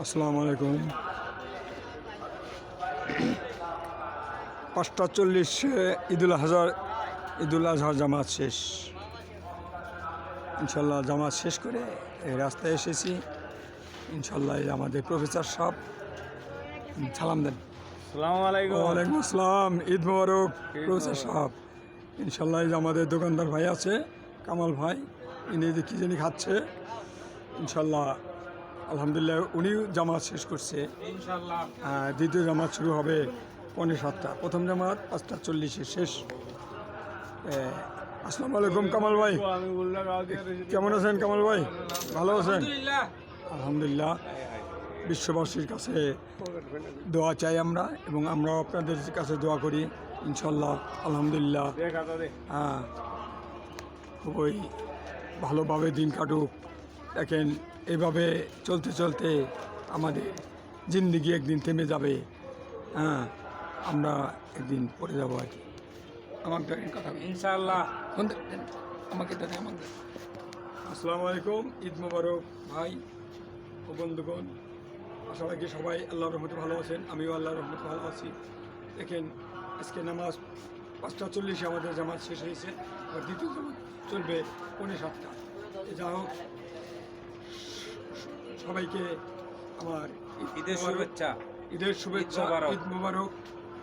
আসসালামু আলাইকুম। 5:40 ঈদুল আজহা জামাত শেষ। ইনশাল্লাহ জামাত শেষ করে এই রাস্তায় এসেছি। ইনশাল্লাহ আমাদের প্রফেসর সাহেব সালাম দেন। আসসালামু আলাইকুম। ওয়ালাইকুম আসসালাম, ঈদ মোবারক প্রফেসর সাহেব। ইনশাল্লাহ আমাদের দোকানদার ভাই আছে কামাল ভাই, ইনি যে কী জানি খাচ্ছে। ইনশাল্লাহ আলহামদুলিল্লাহ উনি জামাত শেষ করছে। ইনশাআল্লাহ দ্বিতীয় জামাত শুরু হবে 5:45। প্রথম জামাত 5:40 শেষ। আসসালামু আলাইকুম কামাল ভাই, কেমন আছেন কামাল ভাই? ভালো আছেন? আলহামদুলিল্লাহ। বিশ্ববাসীর কাছে দোয়া চাই আমরা, এবং আমরাও আপনাদের কাছে দোয়া করি। ইনশাল্লাহ আলহামদুলিল্লাহ খুবই ভালোভাবে দিন কাটুক। দেখেন এভাবে চলতে চলতে আমাদের জিন্দিগি একদিন থেমে যাবে। আমরা একদিন পড়ে যাবো আর কি। আমাকে কথা ইনশাআল্লাহ আমাকে আসসালামু আলাইকুম, ঈদ মোবারক ভাই ও বন্ধুগণ। আশা রাখি সবাই আল্লাহর রহমতে ভালো আছেন, আমিও আল্লাহর রহমতে ভালো আছি। দেখেন আজকে নামাজ 5:40 আমাদের জামাত শেষ হয়েছে, আর দ্বিতীয় জামাত চলবে 5:45। যা হোক, সবাইকে আমার ঈদের শুভেচ্ছা। ঈদ মোবারক।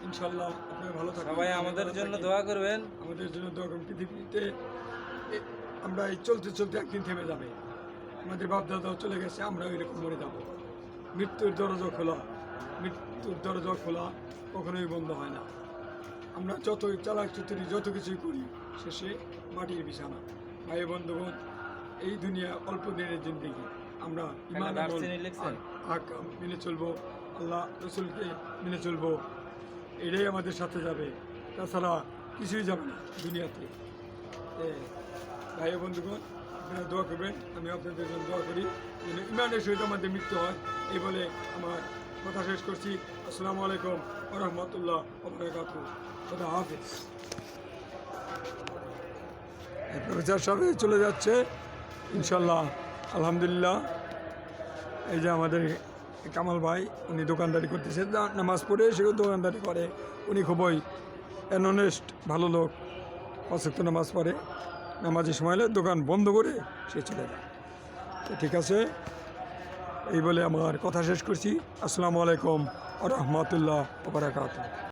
ইনশাল্লাহ আপনারা ভালো থাকবেন, সবাই আমাদের জন্য দোয়া করবেন। আমাদের জন্য দোয়া করবেন। পৃথিবীতে আমরা এই চলতে চলতে একদিন থেমে যাবে। আমাদের বাপদাদাও চলে গেছে, আমরাও এরকম মরে যাব। মৃত্যুর দরজা খোলা কখনোই বন্ধ হয় না। আমরা যতই চালাক চুতুরি যত কিছুই করি, শেষে মাটির বিছানা। ভাই বন্ধুগণ, এই দুনিয়া অল্প দিনের জিন্দেগি। আমরা ইমান আহকাম মেনে চলবো, আল্লাহ রসুলকে মেনে চলবো, এটাই আমাদের সাথে যাবে। তাছাড়া কিছুই যাবে না দুনিয়াতে। ভাই বন্ধুগণ, আপনারা দোয়া করবেন, আমি আপনাদের জন্য দোয়া করি যেন ইমানের সহিত আমাদের মৃত্যু হয়। এই বলে আমার কথা শেষ করছি। আসসালামু আলাইকুম ওয়া রাহমাতুল্লাহ ওয়া বারাকাতুহু। খোদা হাফেজ। প্রফেসর সাহেব চলে যাচ্ছে ইনশাল্লাহ আলহামদুলিল্লাহ। এই যে আমাদের কামাল ভাই, উনি দোকানদারি করতেছে, নামাজ পড়ে সেও দোকানদারি করে। উনি খুবই অনেস্ট ভালো লোক, 5 ওয়াক্ত নামাজ পড়ে। নামাজের সময় হলে দোকান বন্ধ করে সে চলে যায়। তো ঠিক আছে, এই বলে আমার কথা শেষ করছি। আসসালামু আলাইকুম ওয়া রাহমাতুল্লাহ ওয়া বারাকাতুহু।